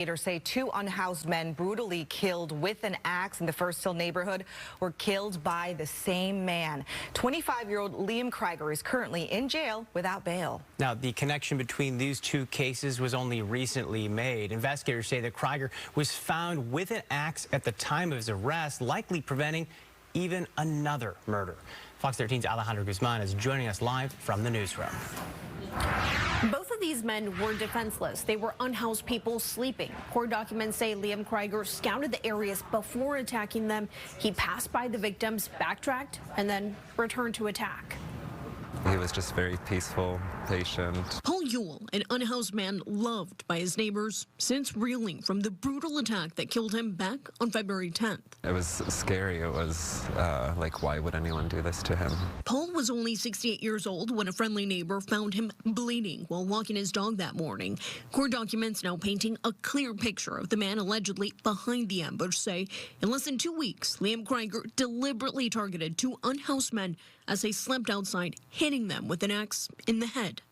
Investigators say two unhoused men brutally killed with an axe in the First Hill neighborhood were killed by the same man. 25-year-old Liam Kryger is currently in jail without bail. Now, the connection between these two cases was only recently made. Investigators say that Kryger was found with an axe at the time of his arrest, likely preventing even another murder. Fox 13's Alejandro Guzman is joining us live from the newsroom. Both of these men were defenseless. They were unhoused people sleeping. Court documents say Liam Kryger scouted the areas before attacking them. He passed by the victims, backtracked, and then returned to attack. He was just very peaceful, patient. Paul Ewell, an unhoused man loved by his neighbors, since reeling from the brutal attack that killed him back on February 10th. It was scary. It was like, why would anyone do this to him? Paul was only 68 years old when a friendly neighbor found him bleeding while walking his dog that morning. Court documents now painting a clear picture of the man allegedly behind the ambush say in less than 2 weeks, Liam Kryger deliberately targeted two unhoused men as they slept outside, hitting them with an axe in the head.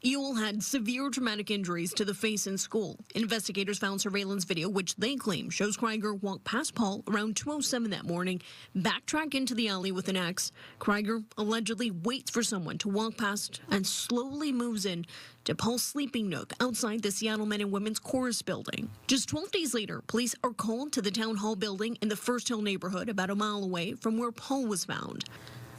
Ewell had severe traumatic injuries to the face and skull. Investigators found surveillance video, which they claim shows Kryger walk past Paul around 2:07 that morning, backtrack into the alley with an axe. Kryger allegedly waits for someone to walk past and slowly moves in to Paul's sleeping nook outside the Seattle Men and Women's Chorus building. Just 12 days later, police are called to the Town Hall building in the First Hill neighborhood, about a mile away from where Paul was found.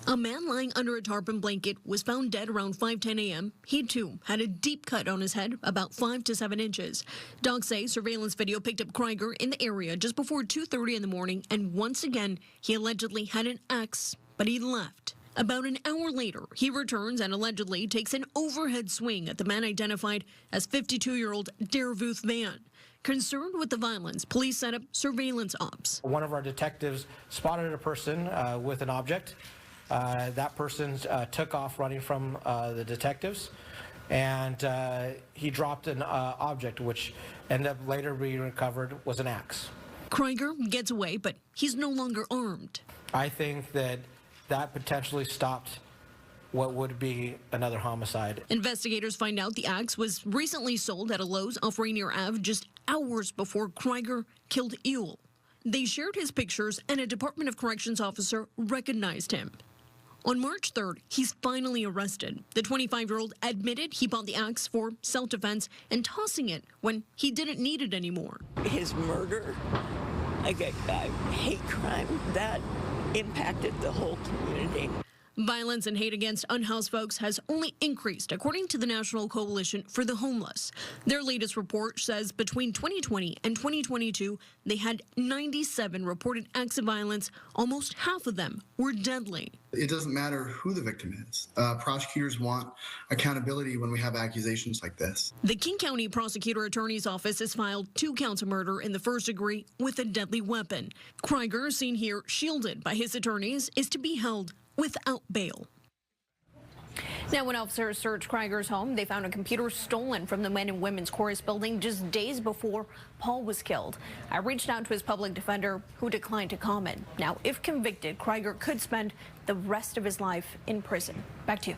A man lying under a tarpaulin blanket was found dead around 5:10 a.m. He, too, had a deep cut on his head, about 5 to 7 inches. Dogs say surveillance video picked up Kryger in the area just before 2:30 in the morning, and once again, he allegedly had an axe, but he left. About an hour later, he returns and allegedly takes an overhead swing at the man identified as 52-year-old Darvuth Van. Concerned with the violence, police set up surveillance ops. One of our detectives spotted a person with an object. That person took off running from the detectives, and he dropped an object which ended up later being recovered was an axe. Kryger gets away, but he's no longer armed. I think that potentially stopped what would be another homicide. Investigators find out the axe was recently sold at a Lowe's off Rainier Ave just hours before Kryger killed Ewell. They shared his pictures, and a Department of Corrections officer recognized him. On March 3rd, he's finally arrested. The 25-year-old admitted he bought the axe for self-defense and tossing it when he didn't need it anymore. His murder, like a hate crime, that impacted the whole community. Violence and hate against unhoused folks has only increased, according to the National Coalition for the Homeless. Their latest report says between 2020 and 2022, they had 97 reported acts of violence. Almost half of them were deadly. It doesn't matter who the victim is. Prosecutors want accountability when we have accusations like this. The King County Prosecutor Attorney's Office has filed 2 counts of murder in the first degree with a deadly weapon. Kryger, seen here shielded by his attorneys, is to be held without bail. Now, when officers searched Kryger's home, they found a computer stolen from the Men and Women's Chorus building just days before Paul was killed. I reached out to his public defender, who declined to comment. Now, if convicted, Kryger could spend the rest of his life in prison. Back to you.